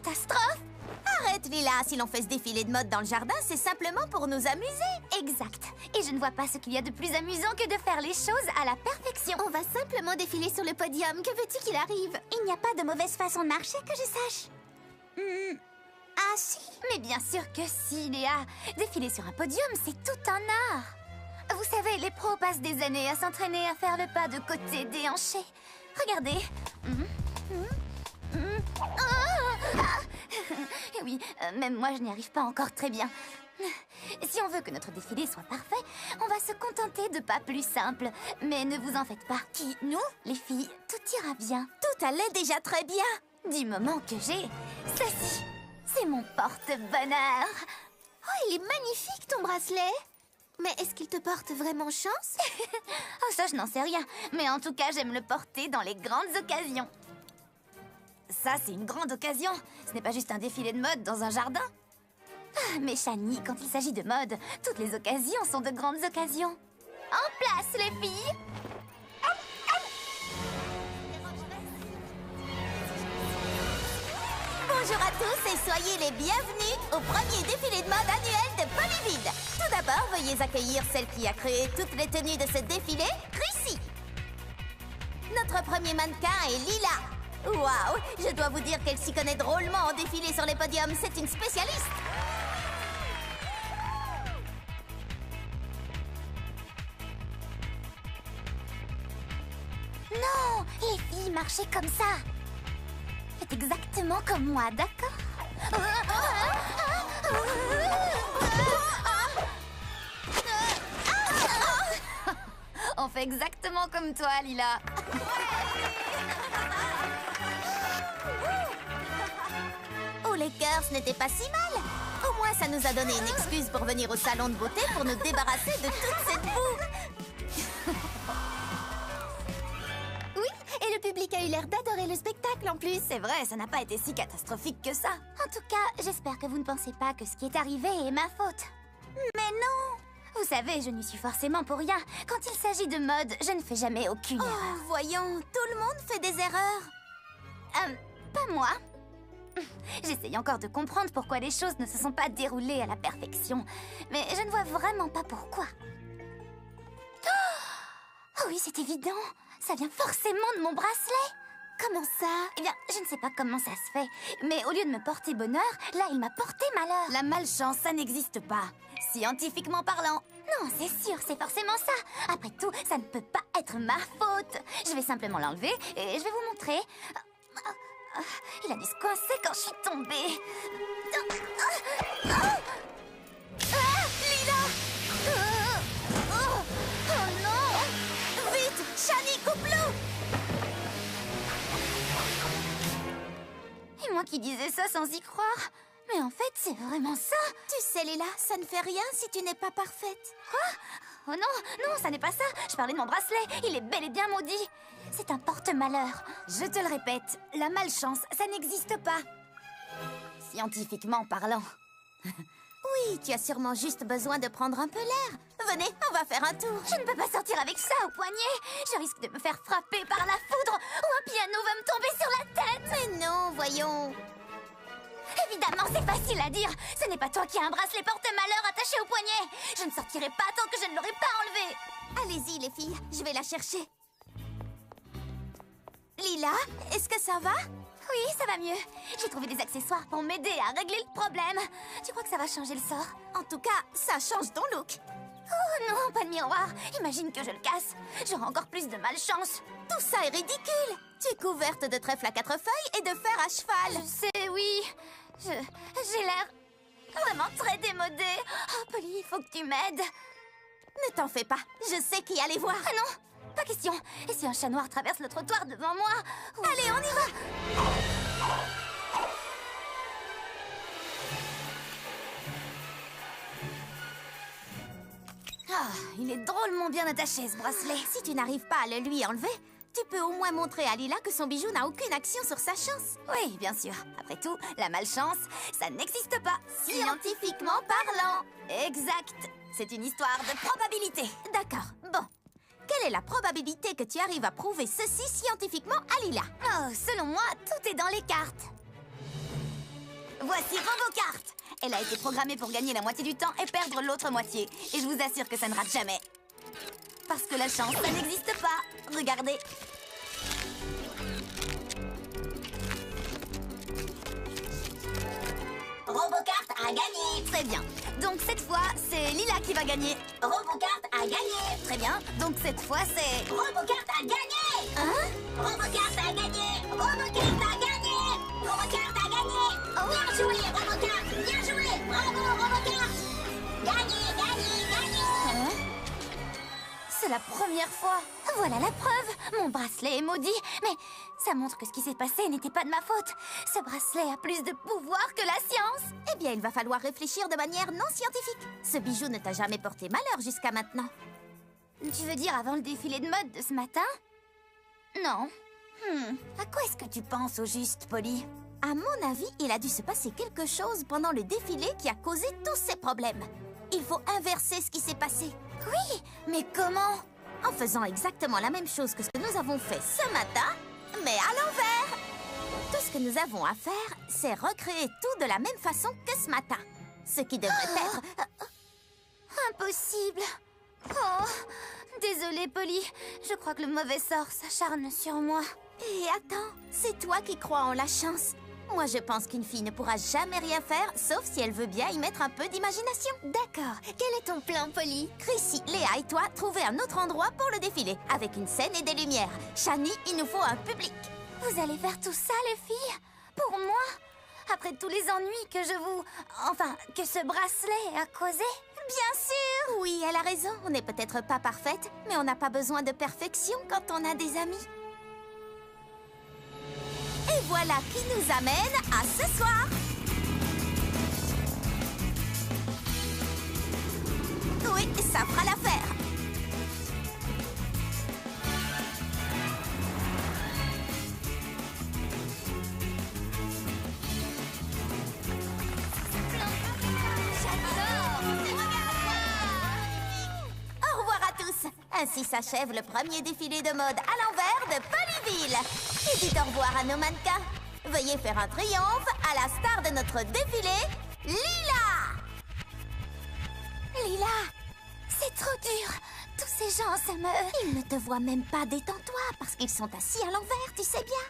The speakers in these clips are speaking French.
catastrophe! Arrête, Lila, si l'on fait ce défilé de mode dans le jardin, c'est simplement pour nous amuser. Exact. Et je ne vois pas ce qu'il y a de plus amusant que de faire les choses à la perfection. On va simplement défiler sur le podium. Que veux-tu qu'il arrive? Il n'y a pas de mauvaise façon de marcher que je sache. Ah si? Mais bien sûr que si, Léa. Défiler sur un podium, c'est tout un art. Vous savez, les pros passent des années à s'entraîner à faire le pas de côté déhanché. Regardez. Oui, même moi, je n'y arrive pas encore très bien. Si on veut que notre défilé soit parfait, on va se contenter de pas plus simples. Mais ne vous en faites pas. Qui? Nous? Les filles, tout ira bien. Tout allait déjà très bien. Du moment que j'ai ceci. C'est mon porte-bonheur. Oh, il est magnifique, ton bracelet. Mais est-ce qu'il te porte vraiment chance? Oh, ça, je n'en sais rien. Mais en tout cas, j'aime le porter dans les grandes occasions. Ça, c'est une grande occasion. Ce n'est pas juste un défilé de mode dans un jardin. Ah, mais Shani, quand il s'agit de mode, toutes les occasions sont de grandes occasions. En place, les filles! Bonjour à tous et soyez les bienvenus au premier défilé de mode annuel de Polyville. Tout d'abord, veuillez accueillir celle qui a créé toutes les tenues de ce défilé, Chrissy. Notre premier mannequin est Lila. Waouh, je dois vous dire qu'elle s'y connaît drôlement en défilé sur les podiums. C'est une spécialiste. Non, les filles, marchez comme ça. Faites exactement comme moi, d'accord? On fait exactement comme toi, Lila. Oh, les girls, n'était pas si mal. Au moins, ça nous a donné une excuse pour venir au salon de beauté pour nous débarrasser de toute cette boue. Oui, et le public a eu l'air d'adorer le spectacle en plus. C'est vrai, ça n'a pas été si catastrophique que ça. En tout cas, j'espère que vous ne pensez pas que ce qui est arrivé est ma faute. Mais non! Vous savez, je n'y suis forcément pour rien. Quand il s'agit de mode, je ne fais jamais aucune erreur. Oh, voyons, tout le monde fait des erreurs. Pas moi. J'essaye encore de comprendre pourquoi les choses ne se sont pas déroulées à la perfection. Mais je ne vois vraiment pas pourquoi. Oh oui, c'est évident. Ça vient forcément de mon bracelet. Comment ça? Eh bien, je ne sais pas comment ça se fait. Mais au lieu de me porter bonheur, là, il m'a porté malheur. La malchance, ça n'existe pas. Scientifiquement parlant. Non, c'est sûr, c'est forcément ça. Après tout, ça ne peut pas être ma faute. Je vais simplement l'enlever et je vais vous montrer. Il a dû se coincer quand je suis tombée. Lila! Oh non! Vite! Shani, coupe-le! Et moi qui disais ça sans y croire. Mais en fait, c'est vraiment ça. Tu sais, Lila, ça ne fait rien si tu n'es pas parfaite. Quoi? Oh non, non, ça n'est pas ça. Je parlais de mon bracelet. Il est bel et bien maudit. C'est un porte-malheur. Je te le répète, la malchance, ça n'existe pas. Scientifiquement parlant. Oui, tu as sûrement juste besoin de prendre un peu l'air. Venez, on va faire un tour. Je ne peux pas sortir avec ça au poignet. Je risque de me faire frapper par la foudre ou un piano va me tomber sur la tête. Mais non, voyons. Évidemment, c'est facile à dire. Ce n'est pas toi qui as un bracelet porte-malheur attaché au poignet. Je ne sortirai pas tant que je ne l'aurai pas enlevé. Allez-y, les filles, je vais la chercher. Lila, est-ce que ça va? Oui, ça va mieux. J'ai trouvé des accessoires pour m'aider à régler le problème. Tu crois que ça va changer le sort? En tout cas, ça change ton look. Oh non, pas de miroir. Imagine que je le casse. J'aurai encore plus de malchance. Tout ça est ridicule. Tu es couverte de trèfles à 4 feuilles et de fer à cheval. Je sais, oui. J'ai l'air vraiment très démodée. Oh, Polly, il faut que tu m'aides. Ne t'en fais pas. Je sais qui aller voir. Ah non, pas question. Et si un chat noir traverse le trottoir devant moi? Allez, on y va. Ah, il est drôlement bien attaché, ce bracelet. Si tu n'arrives pas à le lui enlever, tu peux au moins montrer à Lila que son bijou n'a aucune action sur sa chance. Oui, bien sûr. Après tout, la malchance, ça n'existe pas. Scientifiquement parlant. Exact. C'est une histoire de probabilité. D'accord, bon. Quelle est la probabilité que tu arrives à prouver ceci scientifiquement à Lila? Oh, selon moi, tout est dans les cartes. Voici RoboCart. Elle a été programmée pour gagner la moitié du temps et perdre l'autre moitié. Et je vous assure que ça ne rate jamais. Parce que la chance, ça n'existe pas. Regardez. RoboCart a gagné. Très bien. Donc cette fois, c'est Lila qui va gagner. RoboCart a gagné. Très bien. Donc cette fois, c'est... RoboCart a gagné. Hein? RoboCart a gagné. RoboCart a gagné. RoboCart a gagné. Bien joué, RoboCart. Bien joué. Bravo, RoboCart. Gagné, gagné, gagné. Hein? C'est la première fois. Voilà la preuve. Mon bracelet est maudit. Mais ça montre que ce qui s'est passé n'était pas de ma faute. Ce bracelet a plus de pouvoir que la science. Eh bien, il va falloir réfléchir de manière non scientifique. Ce bijou ne t'a jamais porté malheur jusqu'à maintenant. Tu veux dire avant le défilé de mode de ce matin? Non. À quoi est-ce que tu penses au juste, Polly? À mon avis, il a dû se passer quelque chose pendant le défilé qui a causé tous ces problèmes. Il faut inverser ce qui s'est passé. Oui, mais comment? En faisant exactement la même chose que ce que nous avons fait ce matin, mais à l'envers. Tout ce que nous avons à faire, c'est recréer tout de la même façon que ce matin. Ce qui devrait être... Impossible. Oh, désolée, Polly. Je crois que le mauvais sort s'acharne sur moi. Et attends, c'est toi qui crois en la chance. Moi, je pense qu'une fille ne pourra jamais rien faire, sauf si elle veut bien y mettre un peu d'imagination. D'accord. Quel est ton plan, Polly? Chrissy, Léa et toi, trouvez un autre endroit pour le défilé, avec une scène et des lumières. Shani, il nous faut un public. Vous allez faire tout ça, les filles? Pour moi? Après tous les ennuis que je vous... Enfin, que ce bracelet a causé? Bien sûr! Oui, elle a raison. On n'est peut-être pas parfaite, mais on n'a pas besoin de perfection quand on a des amis. Et voilà qui nous amène à ce soir. Oui, ça fera l'affaire. Au revoir à tous. Ainsi s'achève le premier défilé de mode à l'envers de Polyville. Et dites au revoir à nos mannequins. Veuillez faire un triomphe à la star de notre défilé, Lila. Lila, c'est trop dur. Tous ces gens, ça me... Ils ne te voient même pas, détends-toi, parce qu'ils sont assis à l'envers, tu sais bien.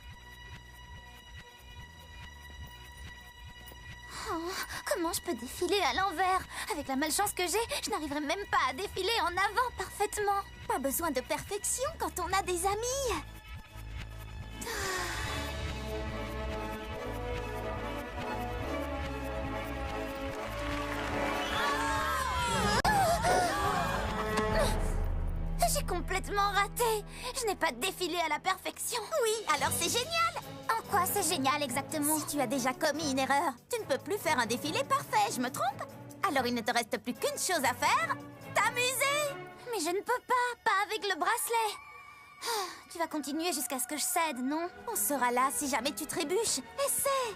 Oh, comment je peux défiler à l'envers? Avec la malchance que j'ai, je n'arriverai même pas à défiler en avant parfaitement. Pas besoin de perfection quand on a des amis. J'ai complètement raté. Je n'ai pas défilé à la perfection. Oui, alors c'est génial. En quoi c'est génial exactement? Si tu as déjà commis une erreur, tu ne peux plus faire un défilé parfait, je me trompe? Alors il ne te reste plus qu'une chose à faire, t'amuser. Mais je ne peux pas avec le bracelet. Tu vas continuer jusqu'à ce que je cède, non? On sera là si jamais tu trébuches. Essaie.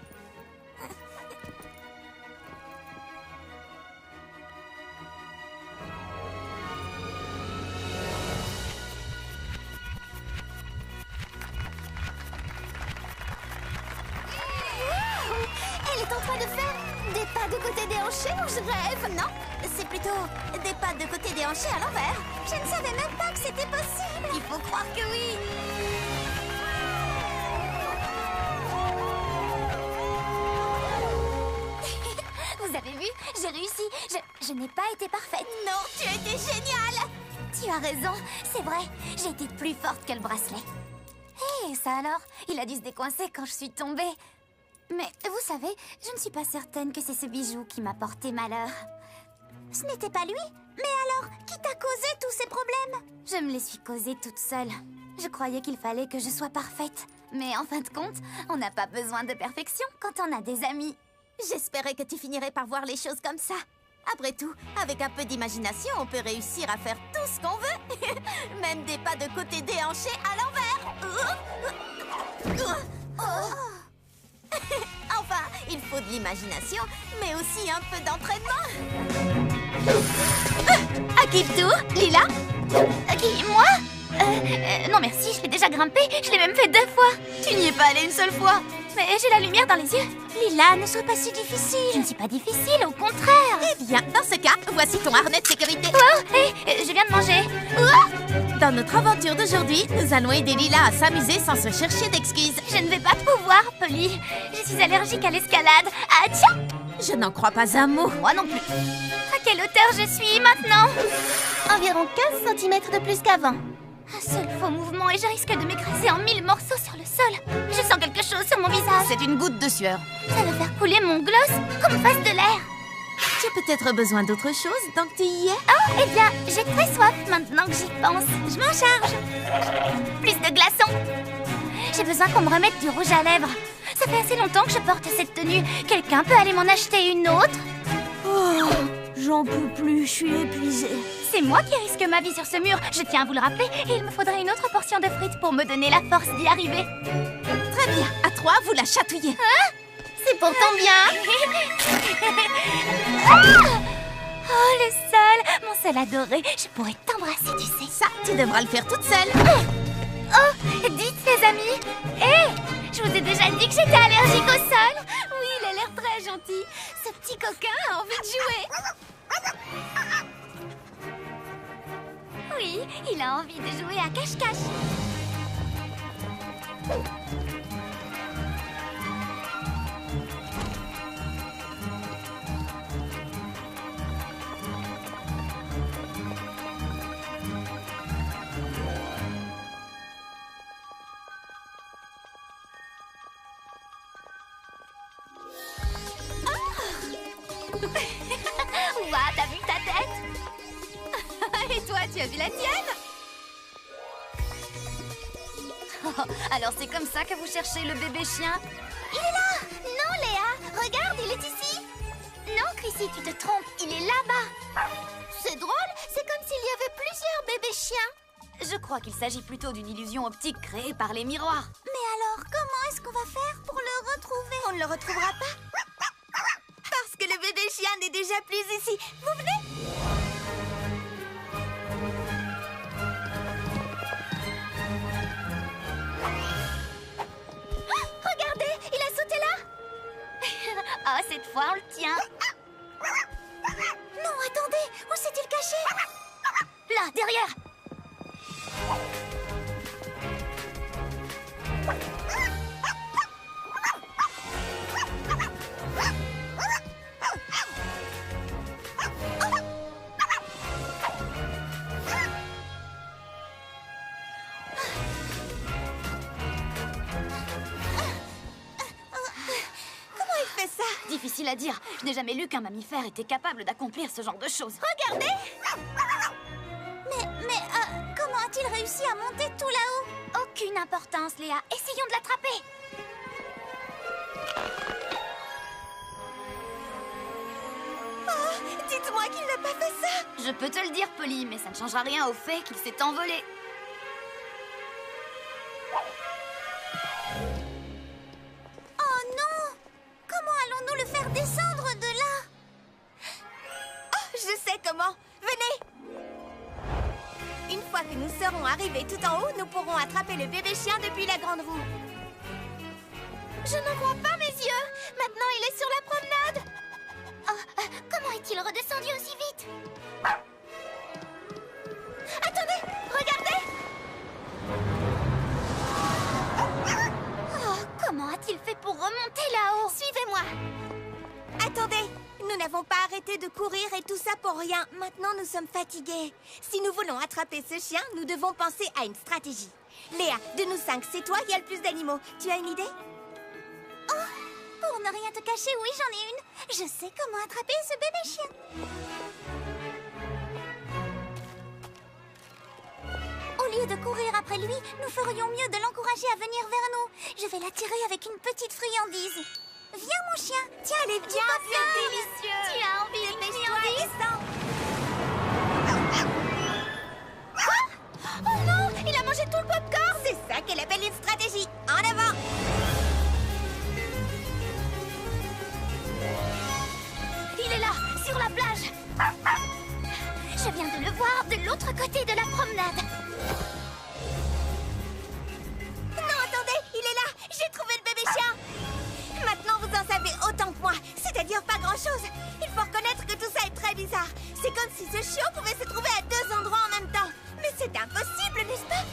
Elle est en train de faire des pas de côté déhanchés ou je rêve? Non, c'est plutôt des pas de côté déhanchés à l'envers. Je ne savais même pas que c'était possible. Il faut croire que oui. Vous avez vu? J'ai réussi. Je n'ai pas été parfaite. Non, tu as été géniale. Tu as raison, c'est vrai. J'ai été plus forte que le bracelet. Hé, ça alors? Il a dû se décoincer quand je suis tombée. Mais vous savez, je ne suis pas certaine que c'est ce bijou qui m'a porté malheur. Ce n'était pas lui? Mais alors, qui t'a causé tous ces problèmes? Je me les suis causés toute seule. Je croyais qu'il fallait que je sois parfaite. Mais en fin de compte, on n'a pas besoin de perfection quand on a des amis. J'espérais que tu finirais par voir les choses comme ça. Après tout, avec un peu d'imagination, on peut réussir à faire tout ce qu'on veut. Même des pas de côté déhanchés à l'envers. Enfin, il faut de l'imagination, mais aussi un peu d'entraînement. À qui le tour? Lila? Qui? Moi? Non merci, je l'ai déjà grimpé. Je l'ai même fait 2 fois. Tu n'y es pas allée une seule fois. Mais j'ai la lumière dans les yeux. Lila, ne sois pas si difficile. Je ne suis pas difficile, au contraire. Eh bien, dans ce cas, voici ton harnais de sécurité. Oh, hé, je viens de manger. Oh, Dans notre aventure d'aujourd'hui, nous allons aider Lila à s'amuser sans se chercher d'excuses. je ne vais pas pouvoir, Polly. Je suis allergique à l'escalade. Ah, tiens! Je n'en crois pas un mot. Moi non plus. À quelle hauteur je suis maintenant? Environ 15 cm de plus qu'avant. Un seul faux mouvement et je risque de m'écraser en 1000 morceaux sur le sol. Je sens quelque chose sur mon visage. C'est une goutte de sueur. Ça va faire couler mon gloss comme fasse de l'air. Tu as peut-être besoin d'autre chose tant que tu y es. Oh, eh bien, j'ai très soif maintenant que j'y pense. Je m'en charge. Plus de glaçons. J'ai besoin qu'on me remette du rouge à lèvres. Ça fait assez longtemps que je porte cette tenue. Quelqu'un peut aller m'en acheter une autre? Oh, j'en peux plus, je suis épuisée. C'est moi qui risque ma vie sur ce mur. Je tiens à vous le rappeler. Et il me faudrait une autre portion de frites pour me donner la force d'y arriver. Très bien, à toi, vous la chatouillez. Hein? C'est pour ton bien. Oh, le sol! Mon sol adoré. Je pourrais t'embrasser, tu sais. Ça, tu devras le faire toute seule. Oh, dites les amis. Hé, je vous ai déjà dit que j'étais allergique au sol. Oui, il a l'air très gentil. Ce petit coquin a envie de jouer. Oui, il a envie de jouer à cache-cache. Ouah, t'as vu ta tête? Et toi, tu as vu la tienne? Oh, alors c'est comme ça que vous cherchez le bébé chien? Il est là! Non, Léa! Regarde, il est ici! Non, Chrissy, tu te trompes, il est là-bas! C'est drôle, c'est comme s'il y avait plusieurs bébés chiens! Je crois qu'il s'agit plutôt d'une illusion optique créée par les miroirs. Mais alors, comment est-ce qu'on va faire pour le retrouver? On ne le retrouvera pas? Parce que le bébé chien n'est déjà plus ici. Vous venez? Ah, regardez, il a sauté là. Ah, cette fois, on le tient. Non, attendez, où s'est-il caché? Là, derrière. Difficile à dire. Je n'ai jamais lu qu'un mammifère était capable d'accomplir ce genre de choses. Regardez! Mais comment a-t-il réussi à monter tout là-haut? Aucune importance, Léa. Essayons de l'attraper. Oh, dites-moi qu'il n'a pas fait ça. Je peux te le dire, Polly, mais ça ne changera rien au fait qu'il s'est envolé. Descendre de là. Oh, je sais comment. Venez. Une fois que nous serons arrivés tout en haut, nous pourrons attraper le bébé chien depuis la grande roue. Je n'en crois pas mes yeux. Maintenant, il est sur la promenade. Oh, comment est-il redescendu aussi vite? Attendez, regardez. Oh, comment a-t-il fait pour remonter là-haut? Suivez-moi. Attendez, nous n'avons pas arrêté de courir et tout ça pour rien. Maintenant, nous sommes fatigués. Si nous voulons attraper ce chien, nous devons penser à une stratégie. Léa, de nous 5, c'est toi qui as le plus d'animaux. Tu as une idée? Oh, pour ne rien te cacher, oui, j'en ai une. Je sais comment attraper ce bébé chien. Au lieu de courir après lui, nous ferions mieux de l'encourager à venir vers nous. Je vais l'attirer avec une petite friandise. Viens, mon chien. Tiens, elle est bien, c'est délicieux. Tu as envie de friandise? Quoi? Oh non, il a mangé tout le popcorn. C'est ça qu'elle appelle une stratégie. En avant. Il est là, sur la plage. Je viens de le voir de l'autre côté de la promenade. Non, attendez, il est là. J'ai trouvé le bébé chien. grand-chose. Il faut reconnaître que tout ça est très bizarre. C'est comme si ce chiot pouvait se trouver à 2 endroits en même temps. Mais c'est impossible, n'est-ce pas?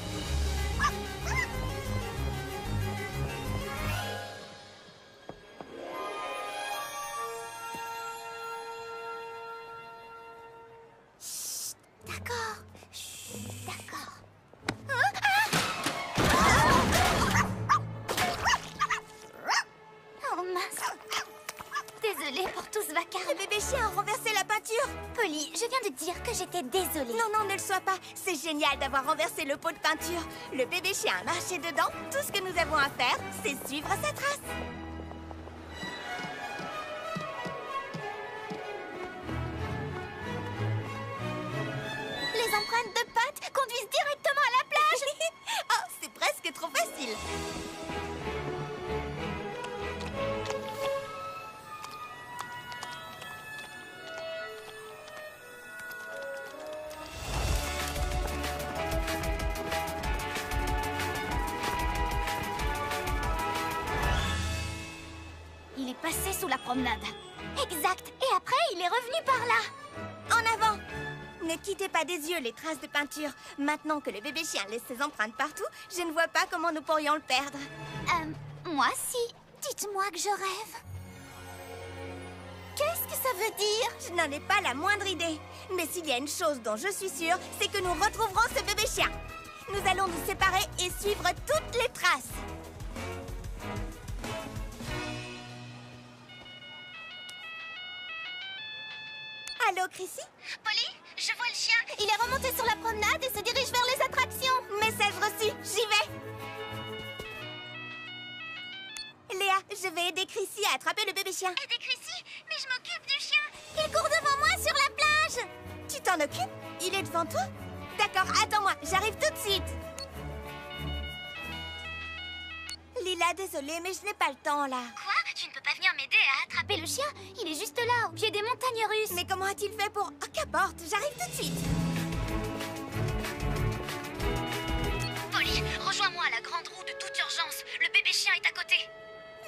Chut, d'accord. Chut, d'accord. Oh mince. Désolée pour tout ce vacarme. Le bébé chien a renversé la peinture. Polly, je viens de dire que j'étais désolée. Non, non, ne le sois pas. C'est génial d'avoir renversé le pot de peinture. Le bébé chien a marché dedans. Tout ce que nous avons à faire, c'est suivre sa trace. Les empreintes de pattes conduisent directement à la plage. Oh, c'est presque trop facile. Il est passé sous la promenade. Exact. Et après, il est revenu par là. En avant! Ne quittez pas des yeux les traces de peinture. Maintenant que le bébé chien laisse ses empreintes partout, je ne vois pas comment nous pourrions le perdre. Moi si. Dites-moi que je rêve. Qu'est-ce que ça veut dire? Je n'en ai pas la moindre idée. Mais s'il y a une chose dont je suis sûre, c'est que nous retrouverons ce bébé chien. Nous allons nous séparer et suivre toutes les traces. Allô, Chrissy? Polly, je vois le chien. Il est remonté sur la promenade et se dirige vers les attractions. Message reçu, j'y vais. Léa, je vais aider Chrissy à attraper le bébé chien. Aidez Chrissy, mais je m'occupe du chien. Il court devant moi sur la plage. Tu t'en occupes? Il est devant toi? D'accord, attends-moi, j'arrive tout de suite. Lila, désolée, mais je n'ai pas le temps, là. Quoi? Tu ne peux pas venir m'aider à attraper le chien? Il est juste là, au pied des montagnes russes. Mais comment a-t-il fait pour... Oh, qu'importe, j'arrive tout de suite. Polly, rejoins-moi à la grande roue de toute urgence. Le bébé chien est à côté.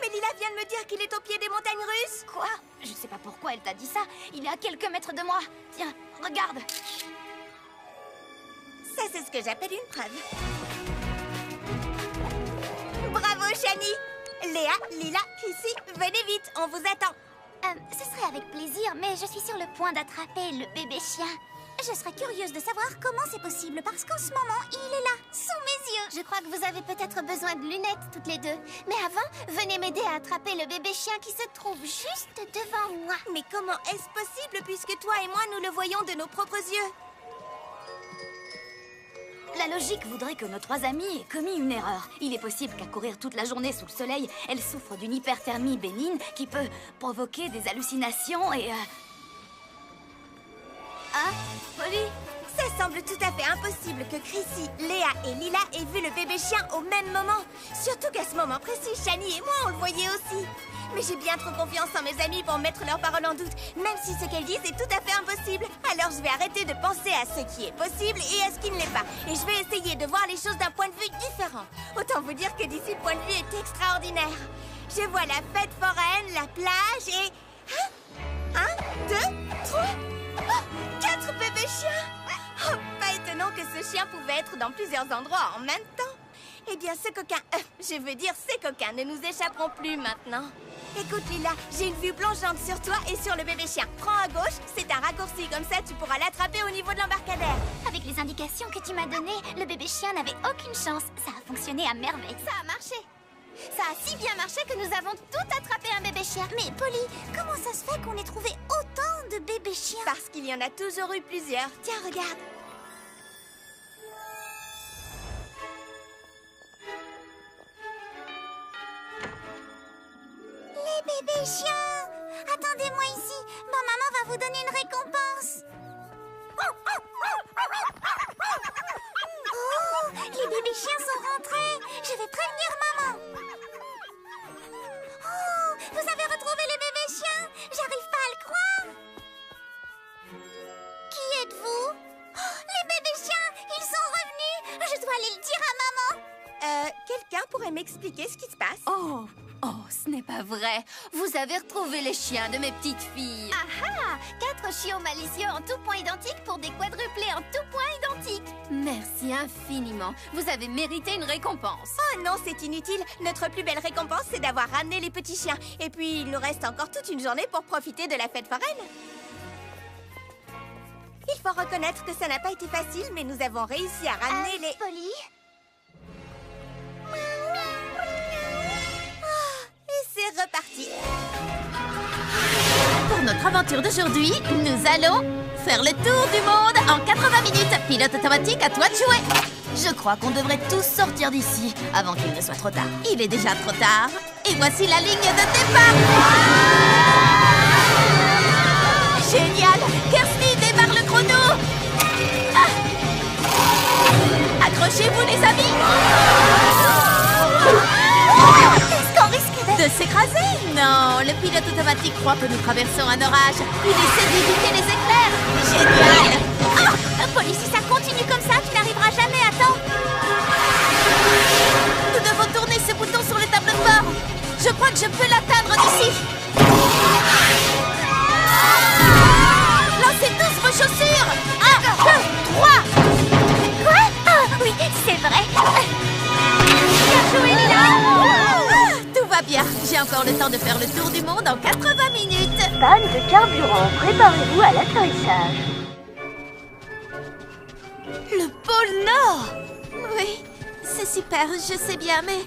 Mais Lila vient de me dire qu'il est au pied des montagnes russes. Quoi? Je sais pas pourquoi elle t'a dit ça. Il est à quelques mètres de moi. Tiens, regarde. Ça, c'est ce que j'appelle une preuve. Bravo, Shani. Léa, Lila, Chrissy, venez vite, on vous attend. Ce serait avec plaisir, mais je suis sur le point d'attraper le bébé chien. Je serais curieuse de savoir comment c'est possible, parce qu'en ce moment, il est là, sous mes yeux. Je crois que vous avez peut-être besoin de lunettes, toutes les deux. Mais avant, venez m'aider à attraper le bébé chien qui se trouve juste devant moi. Mais comment est-ce possible, puisque toi et moi, nous le voyons de nos propres yeux? La logique voudrait que nos trois amis aient commis une erreur. Il est possible qu'à courir toute la journée sous le soleil, elle souffre d'une hyperthermie bénigne qui peut provoquer des hallucinations et... Hein, Polly? Ça semble tout à fait impossible que Chrissy, Léa et Lila aient vu le bébé chien au même moment. Surtout qu'à ce moment précis, Shani et moi, on le voyait aussi. Mais j'ai bien trop confiance en mes amis pour mettre leurs paroles en doute, même si ce qu'elles disent est tout à fait impossible. Alors je vais arrêter de penser à ce qui est possible et à ce qui ne l'est pas. Et je vais essayer de voir les choses d'un point de vue différent. Autant vous dire que d'ici, le point de vue est extraordinaire. Je vois la fête foraine, la plage et... Hein? 1, 2, 3... Oh, 4 bébés chiens! Oh, pas étonnant que ce chien pouvait être dans plusieurs endroits en même temps. Eh bien, ce coquin... je veux dire, ces coquins ne nous échapperont plus maintenant. Écoute, Lila, j'ai une vue plongeante sur toi et sur le bébé chien. Prends à gauche, c'est un raccourci, comme ça tu pourras l'attraper au niveau de l'embarcadère. Avec les indications que tu m'as données, le bébé chien n'avait aucune chance. Ça a fonctionné à merveille. Ça a marché. Ça a si bien marché que nous avons tout attrapé un bébé chien. Mais Polly, comment ça se fait qu'on ait trouvé autant de bébés chiens? Parce qu'il y en a toujours eu plusieurs. Tiens, regarde. Les bébés chiens! Attendez-moi ici, ma maman va vous donner une récompense. Oh, les bébés chiens sont rentrés. Je vais prévenir maman. Oh, vous avez retrouvé les bébés chiens? J'arrive pas à le croire. Qui êtes-vous? Oh, les bébés chiens, ils sont revenus. Je dois aller le dire à maman. Quelqu'un pourrait m'expliquer ce qui se passe? Oh, ce n'est pas vrai. Vous avez retrouvé les chiens de mes petites filles. Ah ah! 4 chiots malicieux en tout point identiques pour des quadruplés en tout point identiques. Merci infiniment. Vous avez mérité une récompense. Oh non, c'est inutile. Notre plus belle récompense, c'est d'avoir ramené les petits chiens. Et puis, il nous reste encore toute une journée pour profiter de la fête foraine. Il faut reconnaître que ça n'a pas été facile, mais nous avons réussi à ramener les... Polly? Et c'est reparti. Pour notre aventure d'aujourd'hui, nous allons faire le tour du monde en 80 minutes. Pilote automatique, à toi de jouer. Je crois qu'on devrait tous sortir d'ici avant qu'il ne soit trop tard. Il est déjà trop tard. Et voici la ligne de départ. Génial! Kirsty démarre le chrono. Accrochez-vous les amis. Est-ce qu'on risque De s'écraser? Non, le pilote automatique croit que nous traversons un orage. Il essaie d'éviter les éclairs. Génial! Polly, si ça continue comme ça, tu n'arriveras jamais à temps. Nous devons tourner ce bouton sur le tableau de bord. Je crois que je peux l'atteindre d'ici. Lancez tous vos chaussures. 1, 2, 3. Quoi? Ah oui, c'est vrai. Bien joué, Lila. Tout va bien. J'ai encore le temps de faire le tour du monde en 80 minutes. Panne de carburant, préparez-vous à l'atterrissage. Le pôle Nord. Oui, c'est super, je sais bien, mais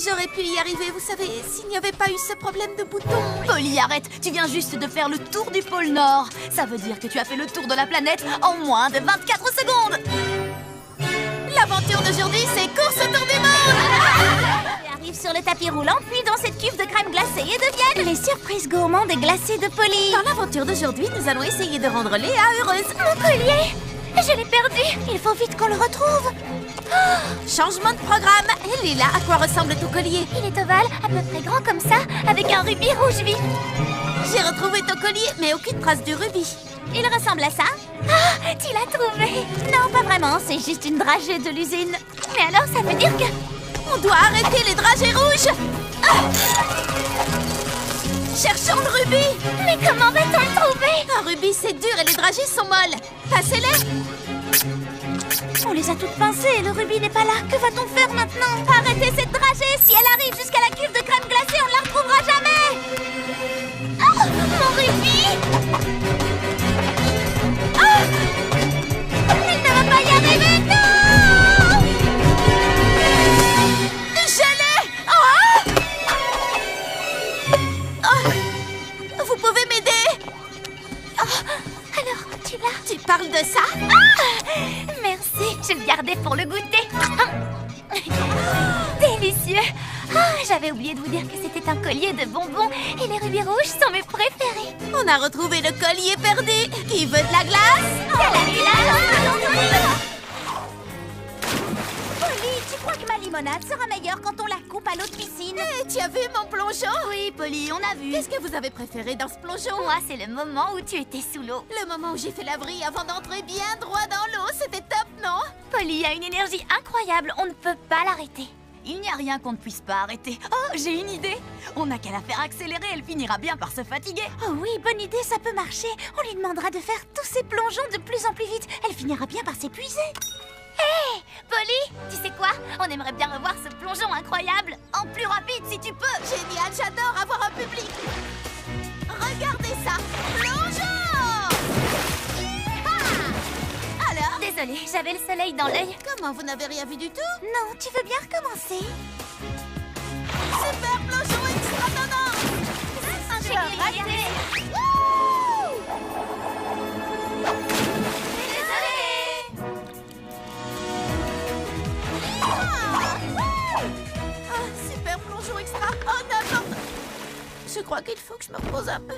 j'aurais pu y arriver, vous savez, s'il n'y avait pas eu ce problème de bouton. Polly, arrête, tu viens juste de faire le tour du pôle Nord. Ça veut dire que tu as fait le tour de la planète en moins de 24 secondes. L'aventure d'aujourd'hui, c'est course autour du monde. Arrive sur le tapis roulant, puis dans cette cuve de crème glacée et deviennent les surprises gourmandes et glacées de Polly. Dans l'aventure d'aujourd'hui, nous allons essayer de rendre Léa heureuse. Mon collier! Je l'ai perdu! Il faut vite qu'on le retrouve! Changement de programme. Léla, à quoi ressemble ton collier? Il est ovale, à peu près grand comme ça, avec un rubis rouge vif. J'ai retrouvé ton collier, mais aucune trace du rubis. Il ressemble à ça? Ah, tu l'as trouvé! Non, pas vraiment, c'est juste une dragée de l'usine. Mais alors, ça veut dire que... On doit arrêter les dragées rouges. Cherchons le rubis. Mais comment va-t-on le trouver? Un rubis, c'est dur et les dragées sont molles. Passez-les. On les a toutes pincées et le rubis n'est pas là. Que va-t-on faire maintenant? Arrêtez cette dragée! Si elle arrive jusqu'à la cuve de crème glacée, on ne la retrouvera jamais! Oh, mon rubis! Oh! Elle ne va pas y arriver, non! Je l'ai! Vous pouvez m'aider? Alors, tu l'as? Tu parles de ça? Merci, je le gardais pour le goûter. Délicieux. J'avais oublié de vous dire que c'était un collier de bonbons et les rubis rouges sont mes préférés. On a retrouvé le collier perdu. Qui veut de la glace? Polly, tu crois que ma limonade sera meilleure quand on la coupe à l'eau de piscine? Tu as vu mon plongeon? Oui, Polly, on a vu. Qu'est-ce que vous avez préféré dans ce plongeon? Moi, c'est le moment où tu étais sous l'eau. Le moment où j'ai fait la vrille avant d'entrer bien droit dans l'eau, c'était top, non? Polly a une énergie incroyable, on ne peut pas l'arrêter. Il n'y a rien qu'on ne puisse pas arrêter. Oh, j'ai une idée. On n'a qu'à la faire accélérer, elle finira bien par se fatiguer. Oh oui, bonne idée, ça peut marcher. On lui demandera de faire tous ces plongeons de plus en plus vite. Elle finira bien par s'épuiser. Hé, Polly, tu sais quoi? On aimerait bien revoir ce plongeon incroyable. En plus rapide, si tu peux. Génial, j'adore avoir un public. Regardez ça. Plongeon! Alors? Désolée, j'avais le soleil dans l'œil. Comment, vous n'avez rien vu du tout? Non, tu veux bien recommencer? Super plongeon extra tendance! J'ai raté. Super plongeon extra! Oh, n'importe! Je crois qu'il faut que je me repose un peu.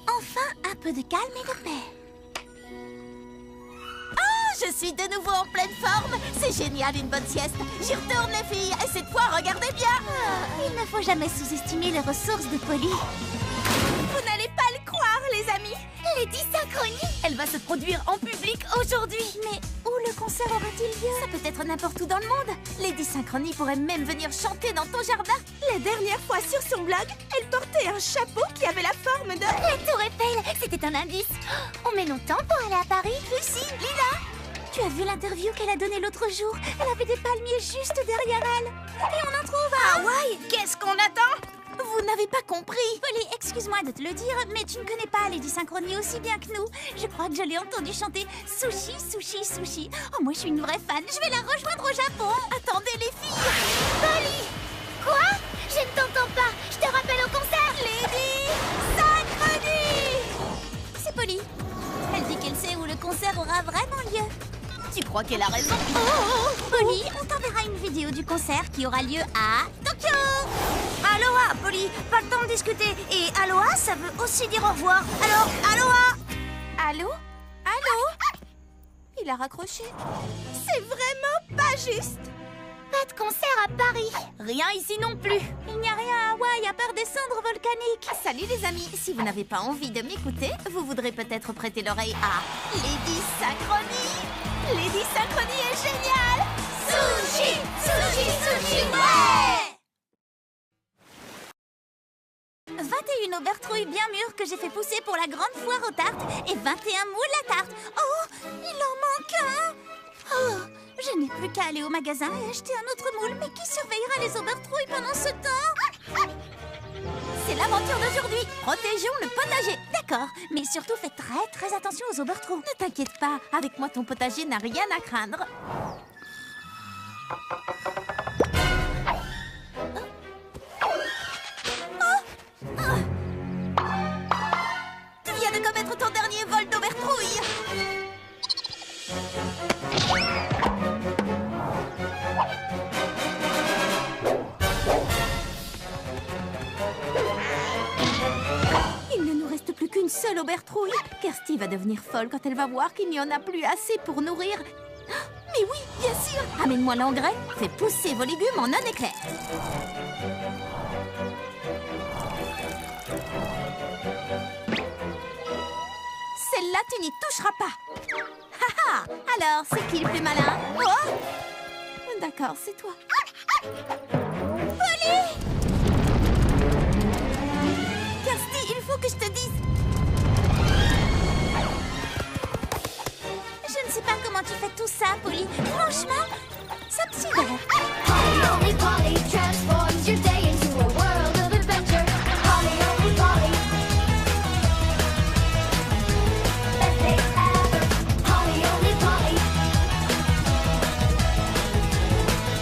Enfin, un peu de calme et de paix. Je suis de nouveau en pleine forme. C'est génial, une bonne sieste. J'y retourne, les filles. Et cette fois, regardez bien. Il ne faut jamais sous-estimer les ressources de Polly. Vous n'allez pas le croire, les amis. Les dysynchronies. Elle va se produire en public aujourd'hui. Mais où le concert aura-t-il lieu? Ça peut être n'importe où dans le monde. Les dysynchronies pourraient même venir chanter dans ton jardin. La dernière fois sur son blog, elle portait un chapeau qui avait la forme de... La tour Eiffel, c'était un indice. On met longtemps pour aller à Paris. Lucie, Lila, tu as vu l'interview qu'elle a donnée l'autre jour? Elle avait des palmiers juste derrière elle. Et on en trouve à Hawaï, qu'est-ce qu'on attend? Vous n'avez pas compris. Polly, excuse-moi de te le dire, mais tu ne connais pas Lady Synchronie aussi bien que nous. Je crois que je l'ai entendu chanter Sushi, Sushi, Sushi. Oh, moi je suis une vraie fan. Je vais la rejoindre au Japon. Attendez les filles. Polly! Quoi? Je ne t'entends pas. Je te rappelle au concert. Lady Synchronie. C'est Polly. Elle dit qu'elle sait où le concert aura vraiment lieu. Tu crois qu'elle a raison? Polly, on t'enverra une vidéo du concert qui aura lieu à Tokyo. Aloha, Polly, pas le temps de discuter. Et aloha, ça veut aussi dire au revoir. Alors, aloha. Allô? Allô? Il a raccroché. C'est vraiment pas juste. Pas de concert à Paris. Rien ici non plus. Il n'y a rien à Hawaï à part des cendres volcaniques. Salut les amis, si vous n'avez pas envie de m'écouter, vous voudrez peut-être prêter l'oreille à Lady Synchronie. Lady Synchronie est géniale. Sushi, sushi, sushi, ouais! 21 aubertrouilles bien mûres que j'ai fait pousser pour la grande foire aux tartes et 21 moules à tarte. Oh, il en manque un. Oh, je n'ai plus qu'à aller au magasin et acheter un autre moule. Mais qui surveillera les aubertrouilles pendant ce temps? C'est l'aventure d'aujourd'hui. Protégeons le potager. D'accord, mais surtout faites très attention aux aubertrouilles. Ne t'inquiète pas, avec moi ton potager n'a rien à craindre. Tu viens de commettre ton dernier vol d'aubertrouille. Il ne nous reste plus qu'une seule aubertrouille. Kirsty va devenir folle quand elle va voir qu'il n'y en a plus assez pour nourrir. Mais oui, bien sûr. Amène-moi l'engrais, fais pousser vos légumes en un éclair. Celle-là, tu n'y toucheras pas. Haha. Alors, c'est qui le plus malin? Oh, d'accord, c'est toi. Kirsty, il faut que je te dise. Je ne sais pas comment tu fais tout ça, Polly. Franchement, ça me sidère. Polly only Polly transforms your day into a world of adventure. Polly only Polly. Best day ever. Polly only Polly.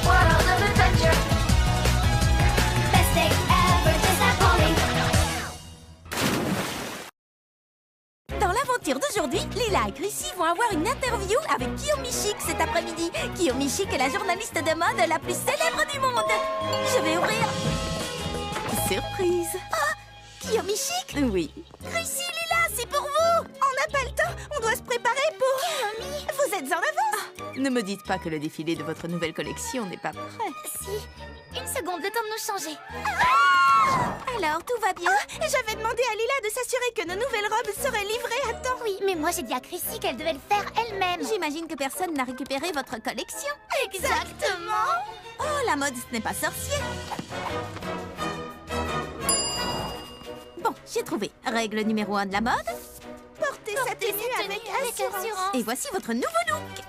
World of adventure. Best day ever. Just that Polly. Dans l'aventure d'aujourd'hui, Lila et Chrissy vont avoir une interview avec Kiyomi Chic cet après-midi. Kiyomi Chic est la journaliste de mode la plus célèbre du monde. Je vais ouvrir. Surprise. Ah, Kiyomi Chic? Oui. Chrissy, Lila, c'est pour vous. On n'a pas le temps, on doit se préparer pour... Kiyomi, vous êtes en avance. Ne me dites pas que le défilé de votre nouvelle collection n'est pas prêt. Si, une seconde, le temps de nous changer. Alors, tout va bien? J'avais demandé à Lila de s'assurer que nos nouvelles robes seraient livrées à temps. Oui, mais moi j'ai dit à Chrissy qu'elle devait le faire elle-même. J'imagine que personne n'a récupéré votre collection. Exactement. Oh, la mode, ce n'est pas sorcier. Bon, j'ai trouvé. Règle numéro 1 de la mode. Portez sa tenue avec assurance. Et voici votre nouveau look.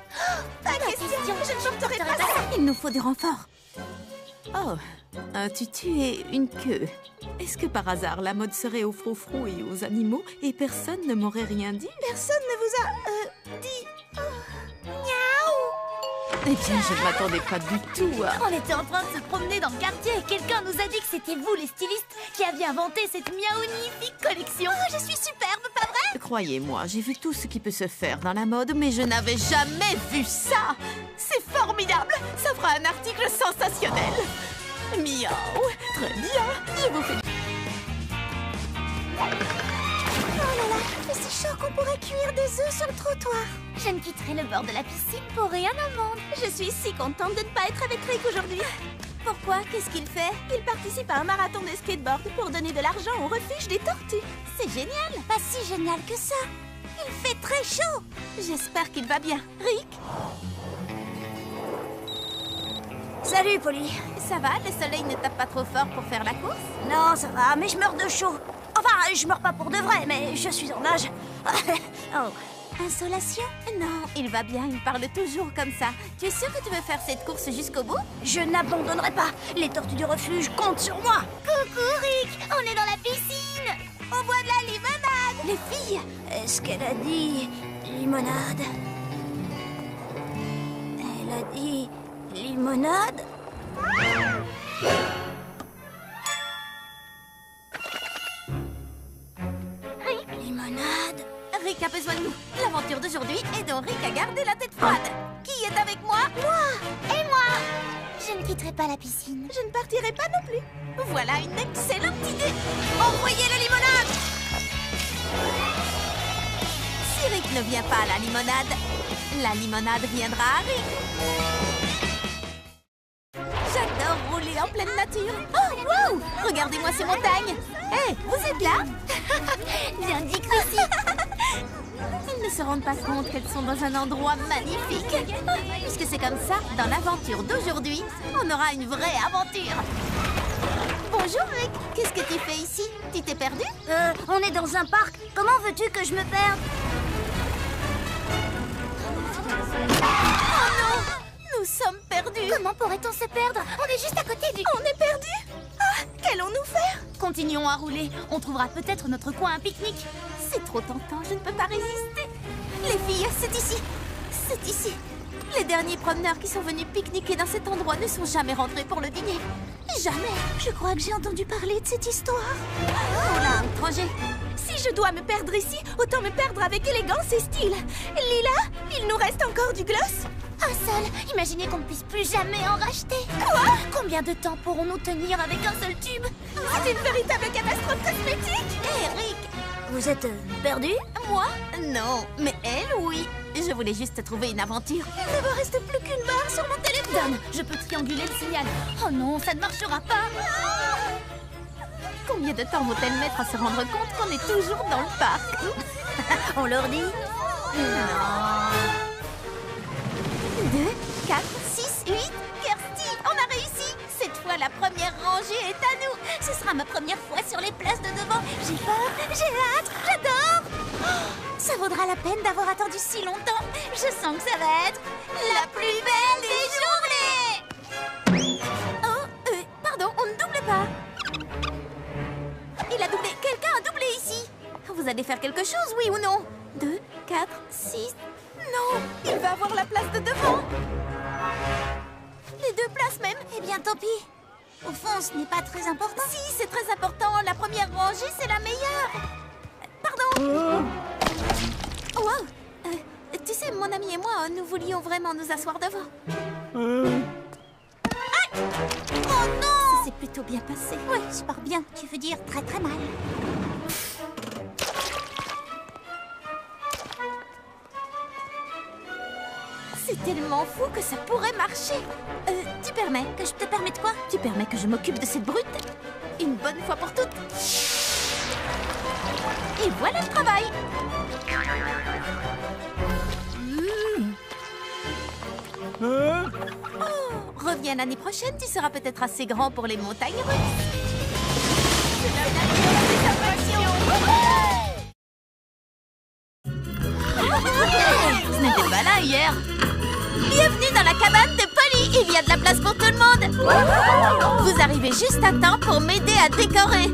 Pas question, je ne porterai pas ça. Il nous faut du renfort. Oh, un tutu et une queue. Est-ce que par hasard la mode serait aux froufrous et aux animaux et personne ne m'aurait rien dit? Personne ne vous a dit... Eh bien, je ne m'attendais pas du tout à... On était en train de se promener dans le quartier et quelqu'un nous a dit que c'était vous, les stylistes, qui aviez inventé cette magnifique collection. Oh, je suis superbe, pas vrai? Croyez-moi, j'ai vu tout ce qui peut se faire dans la mode, mais je n'avais jamais vu ça. C'est formidable. Ça fera un article sensationnel. Miaou. Très bien. Je vous fais... Oh là là, mais c'est chaud qu'on pourrait cuire des œufs sur le trottoir. Je ne quitterai le bord de la piscine pour rien au monde. Je suis si contente de ne pas être avec Rick aujourd'hui. Pourquoi? Qu'est-ce qu'il fait? Il participe à un marathon de skateboard pour donner de l'argent au refuge des tortues. C'est génial. Pas si génial que ça. Il fait très chaud. J'espère qu'il va bien. Rick? Salut, Polly. Ça va, le soleil ne tape pas trop fort pour faire la course? Non, ça va, mais je meurs de chaud. Enfin, je meurs pas pour de vrai, mais je suis en nage. Oh. Insolation? Non, il va bien, il parle toujours comme ça. Tu es sûr que tu veux faire cette course jusqu'au bout? Je n'abandonnerai pas. Les tortues du refuge comptent sur moi. Coucou, Rick. On est dans la piscine. On boit de la limonade. Les filles, est-ce qu'elle a dit limonade? Elle a dit limonade? Limonade? Rick a besoin de nous. L'aventure d'aujourd'hui est dont Rick a gardé la tête froide. Qui est avec moi? Et moi? Je ne quitterai pas la piscine. Je ne partirai pas non plus. Voilà une excellente idée. Envoyez la limonade! Si Rick ne vient pas à la limonade viendra à Rick. J'adore rouler en pleine nature. Oh, wow! Regardez-moi ces montagnes. Hé, vous êtes là? Bien dit, Chrissy. Ils ne se rendent pas compte qu'elles sont dans un endroit magnifique. Puisque c'est comme ça, dans l'aventure d'aujourd'hui, on aura une vraie aventure. Bonjour Rick, qu'est-ce que tu fais ici? Tu t'es perdu? On est dans un parc. Comment veux-tu que je me perde? Oh non! Nous sommes perdus. Comment pourrait-on se perdre? On est juste à côté du... On est perdus? Ah, qu'allons-nous faire? Continuons à rouler. On trouvera peut-être notre coin à pique-nique. C'est trop tentant, je ne peux pas résister. Les filles, c'est ici. C'est ici. Les derniers promeneurs qui sont venus pique-niquer dans cet endroit ne sont jamais rentrés pour le dîner. Jamais. Je crois que j'ai entendu parler de cette histoire. Oh là, étranger. Si je dois me perdre ici, autant me perdre avec élégance et style. Lila, il nous reste encore du gloss? Un seul. Imaginez qu'on ne puisse plus jamais en racheter. Quoi? Combien de temps pourrons-nous tenir avec un seul tube? C'est une véritable catastrophe cosmétique. Eric, Vous êtes perdu? moi? Non, mais elle, oui. Je voulais juste trouver une aventure. Il ne me reste plus qu'une barre sur mon téléphone. Je peux trianguler le signal. Oh non, ça ne marchera pas. Combien de temps vont-elles mettre à se rendre compte qu'on est toujours dans le parc? On leur dit? 2, 4, 6, 8. Kirsty, on a réussi. Cette fois, la première rangée est à nous. Ce sera ma première fois sur les places de devant. J'ai peur, j'ai hâte, j'adore. Oh, ça vaudra la peine d'avoir attendu si longtemps. Je sens que ça va être la plus belle des journées. Oh, pardon, on ne double pas. Il a doublé. Quelqu'un a doublé ici. Vous allez faire quelque chose, oui ou non? 2, 4, 6... Non, il va avoir la place de devant. Les deux places même. Eh bien, tant pis. Au fond, ce n'est pas très important. Si, c'est très important. La première rangée, c'est la meilleure. Pardon. Wow. Tu sais, mon ami et moi, nous voulions vraiment nous asseoir devant. Aïe! Oh non! Ça s'est plutôt bien passé. Oui, je pars bien. Tu veux dire très très mal. C'est tellement fou que ça pourrait marcher. Tu permets? Que je te permets de quoi? Tu permets que je m'occupe de cette brute? Une bonne fois pour toutes. Et voilà le travail. Oh, reviens l'année prochaine, tu seras peut-être assez grand pour les montagnes russes. Ce n'était pas là hier. Bienvenue dans la cabane de Polly. Il y a de la place pour tout le monde. Vous arrivez juste à temps pour m'aider à décorer.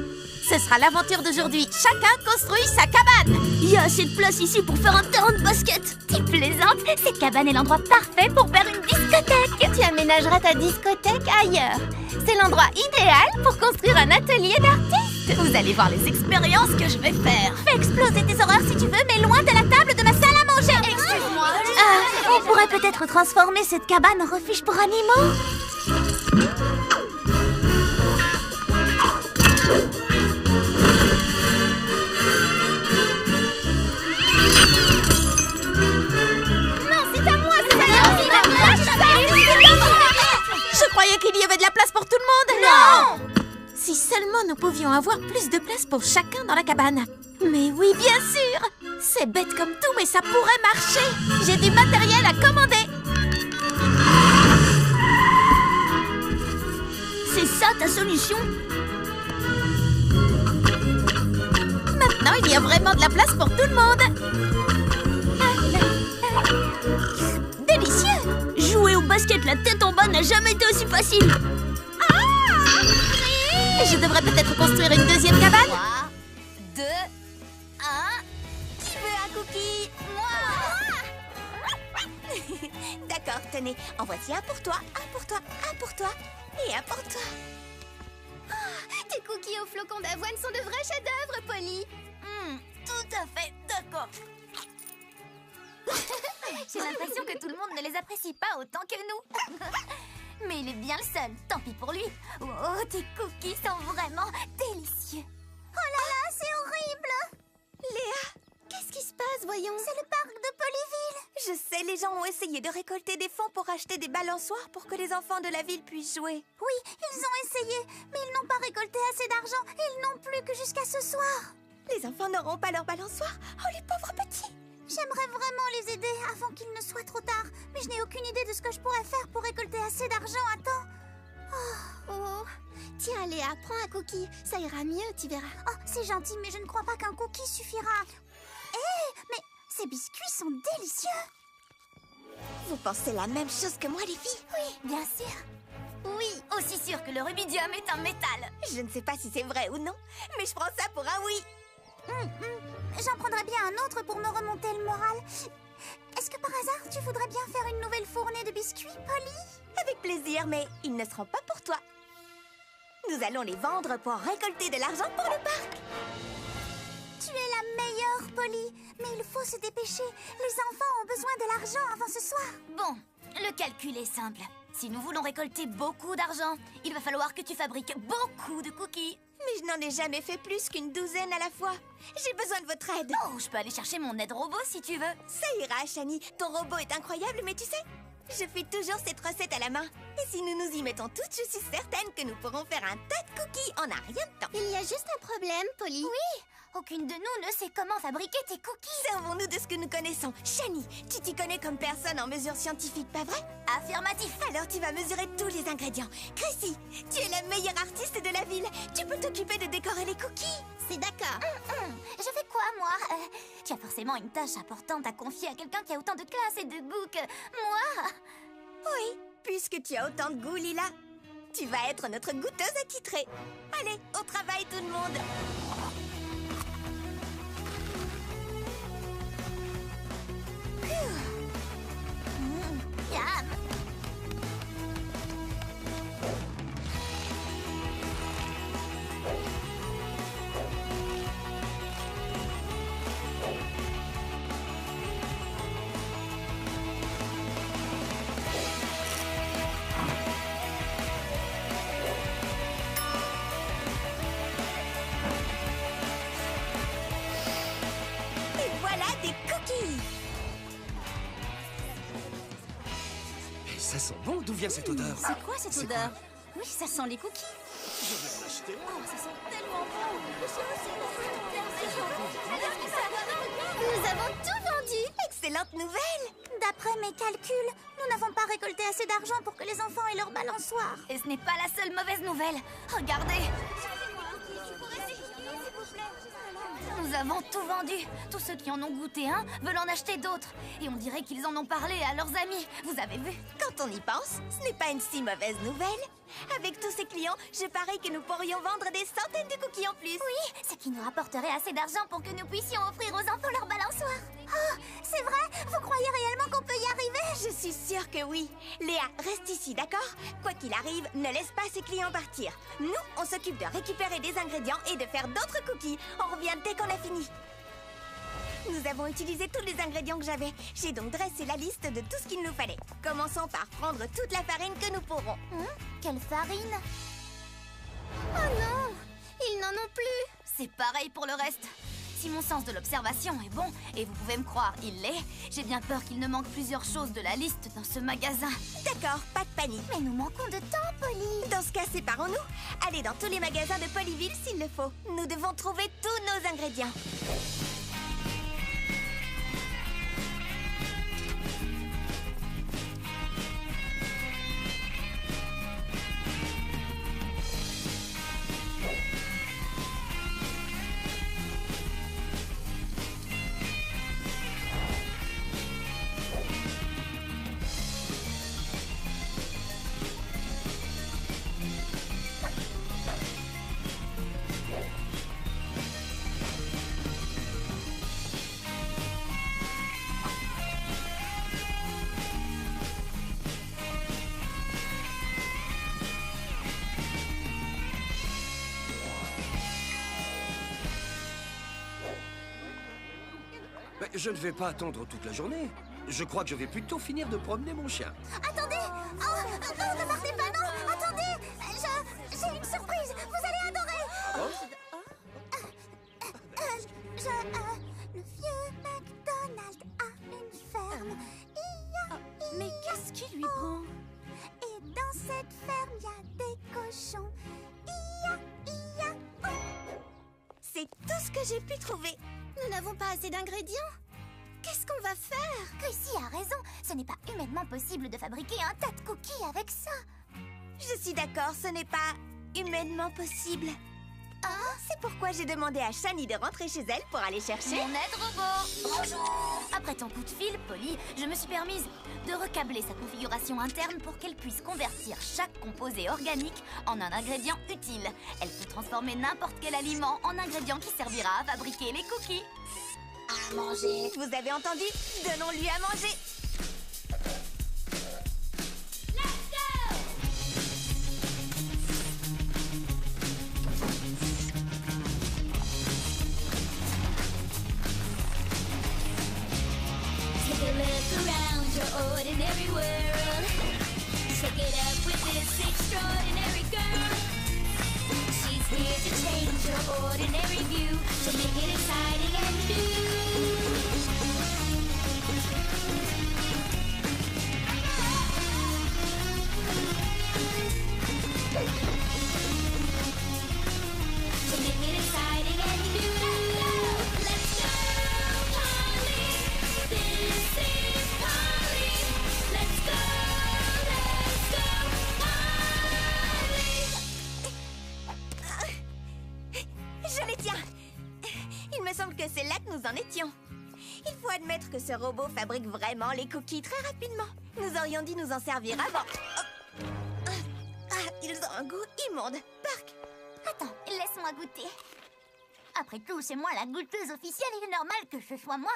Ce sera l'aventure d'aujourd'hui. Chacun construit sa cabane. Il y a assez de place ici pour faire un terrain de basket. Tu plaisantes? Cette cabane est l'endroit parfait pour faire une discothèque. Tu aménageras ta discothèque ailleurs. C'est l'endroit idéal pour construire un atelier d'artiste. Vous allez voir les expériences que je vais faire. Fais exploser tes horreurs si tu veux, mais loin de la table de ma salle à manger. Excuse-moi. On pourrait peut-être transformer cette cabane en refuge pour animaux. Je croyais qu'il y avait de la place pour tout le monde. Non! Si seulement nous pouvions avoir plus de place pour chacun dans la cabane. Mais oui, bien sûr. C'est bête comme tout, mais ça pourrait marcher. J'ai du matériel à commander. ça ta solution? Maintenant, il y a vraiment de la place pour tout le monde. Délicieux! Jouer au basket la tête en bas n'a jamais été aussi facile. Je devrais peut-être construire une deuxième cabane. 3, 2, 1. Qui veut un cookie? Moi. D'accord, tenez, en voici un pour toi, un pour toi, un pour toi et un pour toi. Tes cookies au flocon d'avoine sont de vrais chefs-d'œuvre, Polly. Tout à fait d'accord. J'ai l'impression que tout le monde ne les apprécie pas autant que nous. Mais il est bien le seul, tant pis pour lui. Oh, tes cookies sont vraiment délicieux. Oh là là, c'est horrible. Léa, qu'est-ce qui se passe, voyons? C'est le parc de Polyville. Je sais, les gens ont essayé de récolter des fonds pour acheter des balançoires pour que les enfants de la ville puissent jouer. Oui, ils ont essayé, mais ils n'ont pas récolté assez d'argent et ils n'ont plus que jusqu'à ce soir. Les enfants n'auront pas leur balançoire. Oh, les pauvres petits. J'aimerais vraiment les aider avant qu'il ne soit trop tard, mais je n'ai aucune idée de ce que je pourrais faire pour récolter assez d'argent à temps. Oh. Tiens, Léa, prends un cookie. Ça ira mieux, tu verras. Oh, c'est gentil, mais je ne crois pas qu'un cookie suffira. Mais ces biscuits sont délicieux. Vous pensez la même chose que moi, les filles? Oui, bien sûr. Oui, aussi sûr que le rubidium est un métal. Je ne sais pas si c'est vrai ou non, mais je prends ça pour un oui. J'en prendrais bien un autre pour me remonter le moral. Est-ce que par hasard, tu voudrais bien faire une nouvelle fournée de biscuits, Polly? Avec plaisir, mais ils ne seront pas pour toi. Nous allons les vendre pour récolter de l'argent pour le parc. Tu es la meilleure, Polly. Mais il faut se dépêcher. Les enfants ont besoin de l'argent avant ce soir. Bon, le calcul est simple. Si nous voulons récolter beaucoup d'argent, il va falloir que tu fabriques beaucoup de cookies. Mais je n'en ai jamais fait plus qu'une douzaine à la fois. J'ai besoin de votre aide. Oh, je peux aller chercher mon aide robot si tu veux. Ça ira, Shani. Ton robot est incroyable, mais tu sais, je fais toujours cette recette à la main. Et si nous nous y mettons toutes, je suis certaine que nous pourrons faire un tas de cookies en un rien de temps. Il y a juste un problème, Polly. Oui, aucune de nous ne sait comment fabriquer tes cookies. Servons-nous de ce que nous connaissons. Shani, tu t'y connais comme personne en mesure scientifique, pas vrai? Affirmatif. Alors tu vas mesurer tous les ingrédients. Chrissy, tu es la meilleure artiste de la ville. Tu peux t'occuper de décorer les cookies. C'est d'accord. Je fais quoi, moi? Tu as forcément une tâche importante à confier à quelqu'un qui a autant de classe et de goût que moi. Oui, puisque tu as autant de goût, Lila, tu vas être notre goûteuse attitrée. Allez, au travail tout le monde. Yam. Et voilà des cookies. Ça sent bon, d'où vient cette odeur? C'est quoi cette C'est odeur? Oui, ça sent les cookies. Nous avons tout vendu. Excellente nouvelle. D'après mes calculs, nous n'avons pas récolté assez d'argent pour que les enfants aient leur balançoire. Et ce n'est pas la seule mauvaise nouvelle. Regardez. Nous avons tout vendu. Tous ceux qui en ont goûté un veulent en acheter d'autres. Et on dirait qu'ils en ont parlé à leurs amis. Vous avez vu? Quand on y pense, ce n'est pas une si mauvaise nouvelle. Avec tous ces clients, je parie que nous pourrions vendre des centaines de cookies en plus. Oui, ce qui nous rapporterait assez d'argent pour que nous puissions offrir aux enfants leur balançoire. Oh, c'est vrai? Vous croyez réellement qu'on peut y arriver? Je suis sûre que oui. Léa, reste ici, d'accord? Quoi qu'il arrive, ne laisse pas ces clients partir. Nous, on s'occupe de récupérer des ingrédients et de faire d'autres cookies. On revient dès qu'on a fini. Nous avons utilisé tous les ingrédients que j'avais. J'ai donc dressé la liste de tout ce qu'il nous fallait. Commençons par prendre toute la farine que nous pourrons. Quelle farine? Oh non, ils n'en ont plus. C'est pareil pour le reste. Si mon sens de l'observation est bon, et vous pouvez me croire, il l'est, j'ai bien peur qu'il ne manque plusieurs choses de la liste dans ce magasin. D'accord, pas de panique. Mais nous manquons de temps, Polly. Dans ce cas, séparons-nous. Allez dans tous les magasins de Polyville s'il le faut. Nous devons trouver tous nos ingrédients. Je ne vais pas attendre toute la journée. Je crois que je vais plutôt finir de promener mon chien. Attendez! Oh, non, ne partez pas, non! Attendez! J'ai une surprise! Vous allez adorer! Le vieux McDonald a une ferme. Mais qu'est-ce qui lui prend? Et dans cette ferme, il y a des cochons. C'est tout ce que j'ai pu trouver. Nous n'avons pas assez d'ingrédients. Qu'est-ce qu'on va faire? Chrissy a raison. Ce n'est pas humainement possible de fabriquer un tas de cookies avec ça. Je suis d'accord, ce n'est pas humainement possible. C'est pourquoi j'ai demandé à Shani de rentrer chez elle pour aller chercher... Mon aide robot. Bonjour. Après ton coup de fil, Polly, je me suis permise de recabler sa configuration interne pour qu'elle puisse convertir chaque composé organique en un ingrédient utile. Elle peut transformer n'importe quel aliment en ingrédient qui servira à fabriquer les cookies. À manger. Vous avez entendu? Donnons-lui à manger. Ordinary world. Shake it up with this extraordinary girl. She's here to change your ordinary view, to make it exciting and new. To make it exciting and new. Let's go, Polly. This is Polly. Let's go, Polly. Je les tiens. Il me semble que c'est là que nous en étions. Il faut admettre que ce robot fabrique vraiment les cookies très rapidement. Nous aurions dû nous en servir avant. Ils ont un goût immonde. Park. Attends, laisse-moi goûter. Après tout, c'est moi la goûteuse officielle, il est normal que ce soit moi.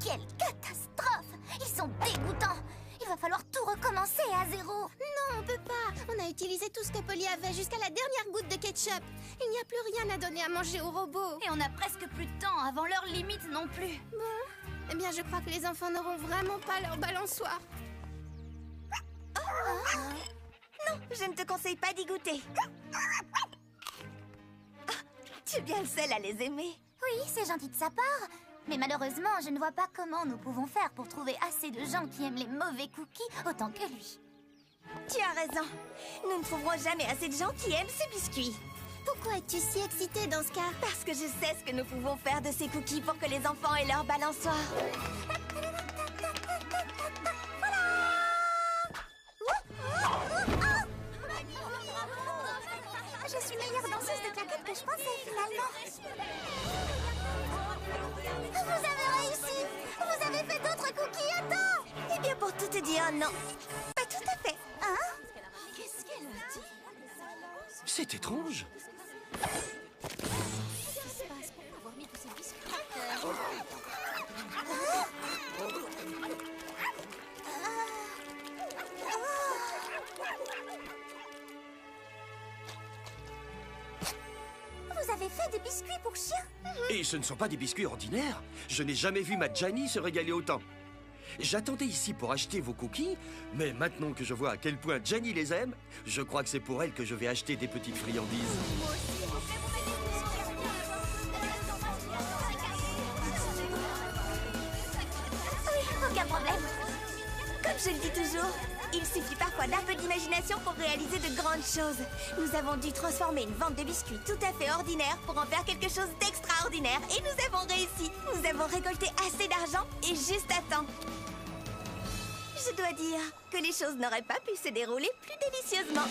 Quelle catastrophe! Ils sont dégoûtants! Il va falloir tout recommencer à zéro. Non, on peut pas. On a utilisé tout ce que Polly avait jusqu'à la dernière goutte de ketchup. Il n'y a plus rien à donner à manger aux robots. Et on n'a presque plus de temps avant l'heure limite non plus. Bon, eh bien, je crois que les enfants n'auront vraiment pas leur balançoire. Non, je ne te conseille pas d'y goûter. Tu es bien le seul à les aimer. Oui, c'est gentil de sa part. Mais malheureusement, je ne vois pas comment nous pouvons faire pour trouver assez de gens qui aiment les mauvais cookies autant que lui. Tu as raison. Nous ne trouverons jamais assez de gens qui aiment ces biscuits. Pourquoi es-tu si excitée dans ce cas? Parce que je sais ce que nous pouvons faire de ces cookies pour que les enfants aient leur balançoire. Je suis meilleure danseuse de claquettes que je pensais finalement. Vous avez réussi! Vous avez fait d'autres cookies à temps! Eh bien, pour tout te dire, non. Pas tout à fait. Hein? Qu'est-ce qu'elle a dit? C'est étrange. Vous avez fait des biscuits pour chiens? Et ce ne sont pas des biscuits ordinaires. Je n'ai jamais vu ma Janie se régaler autant. J'attendais ici pour acheter vos cookies, mais maintenant que je vois à quel point Janie les aime, je crois que c'est pour elle que je vais acheter des petites friandises. Oui, aucun problème. Comme je le dis toujours, il suffit parfois d'un peu d'imagination pour réaliser de grandes choses. Nous avons dû transformer une vente de biscuits tout à fait ordinaire pour en faire quelque chose d'extraordinaire. Et nous avons réussi. Nous avons récolté assez d'argent et juste à temps. Je dois dire que les choses n'auraient pas pu se dérouler plus délicieusement.